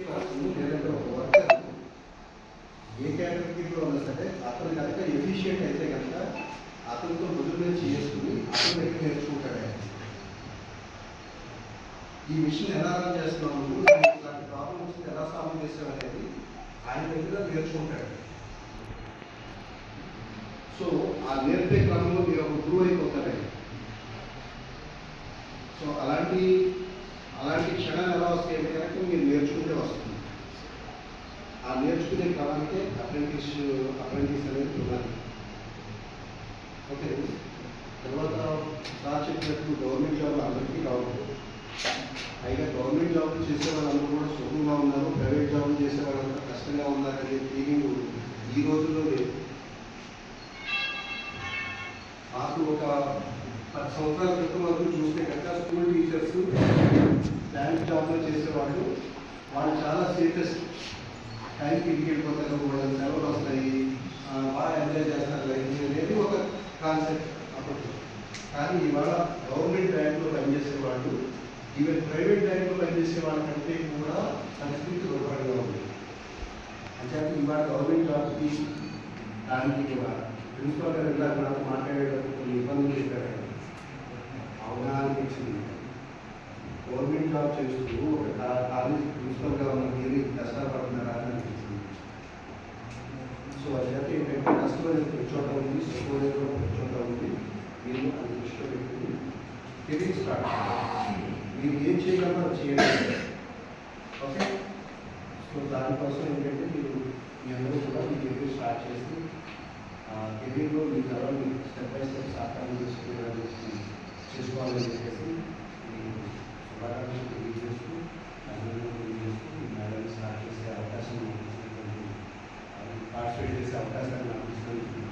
లేదంటే ఒక వర్కర్ ఏ కేటగిరీలో ఉన్నా సరే అతను కనుక ఎఫిషియెంట్ అయితే కనుక అతనితో మొదలు మీద చేసుకుని అతని దగ్గర నేర్చుకుంటాడు. ఈ మిషన్ ఎలా రన్ చేస్తున్నాము, ఇలాంటి ప్రాబ్లమ్స్ ఎలా సాల్వ్ చేసాం అనేది ఆయన దగ్గర నేర్చుకుంటాడు. సో ఆ నేర్పే క్రమంలో మీరు ఒక గురువు అయిపోతారండి. సో అలాంటి క్షణాలు ఎలా వస్తాయంటే కనుక మీరు నేర్చుకుంటే వస్తుంది. ఆ నేర్చుకునే క్రమానికే అప్రెంటిస్ అనేది ఉన్నది. ఓకే, తర్వాత సార్ చెప్పినట్టు గవర్నమెంట్ జాబ్ అందరికీ రావడం, అయినా గవర్నమెంట్ జాబ్ చేసే వాళ్ళందరూ కూడా సుఖంగా ఉన్నారు, ప్రైవేట్ జాబ్ చేసే వాళ్ళందరూ కష్టంగా ఉన్నారు అనే ఫీలింగ్ ఈ రోజుల్లో లేదు. మాకు ఒక 10 సంవత్సరాల క్రితం వరకు చూస్తే కనుక స్కూల్ టీచర్స్ బ్యాంక్ జాబ్లో చేసేవాళ్ళు వాళ్ళు చాలా సేఫెస్ట్. టైంకి ఇంటికి వెళ్ళిపోతారు, వాళ్ళకి సెలవులు వస్తాయి, బాగా ఎంజాయ్ చేస్తారు లైఫ్ అనేది ఒక కాన్సెప్ట్ అప్పుడు. కానీ ఇవాళ గవర్నమెంట్ బ్యాంకులో పనిచేసేవాళ్ళు ఈవెన్ ప్రైవేట్ బ్యాంకులో పనిచేసే వాళ్ళకంటే కూడా పరిస్థితి రూపాయలుగా ఉంది. అంటే ఇవాళ గవర్నమెంట్ జాబ్కి దానికి కూడా ప్రిన్సిపల్ గారు ఇలా నాతో మాట్లాడేటప్పుడు కొన్ని ఇబ్బందులు చెప్పారు. అవునా అనిపించింది. గవర్నమెంట్ జాబ్ చేస్తూ ఒక కాలేజ్ ప్రిన్సిపల్గా ఉన్న మీరు కష్టపడుతున్నారా అని అనిపించింది. సో అది అయితే ఏంటంటే కష్టం అనేది చోట ఉంది, సుఖం అనేది కూడా చోట ఉంది. మీరు అది దృష్టిలో పెట్టుకుని కెరీర్ స్టార్ట్ చేయాలి. మీరు ఏం చేయగలరో చేయండి. ఓకే, సో దానికోసం ఏంటంటే మీరు మీ అందరూ కూడా మీ కెరీర్ స్టార్ట్ చేసి కెరీర్లో మీ తర్వాత మీరు స్టెప్ బై స్టెప్ సాకారం చేసుకోవాలని చెప్పేసి శుభాకాంక్షలు తెలియజేస్తూ మేడం స్టార్ట్ చేసే అవకాశం పార్టిసిపేట్ చేసే అవకాశాన్ని నాకు ఇచ్చినందుకు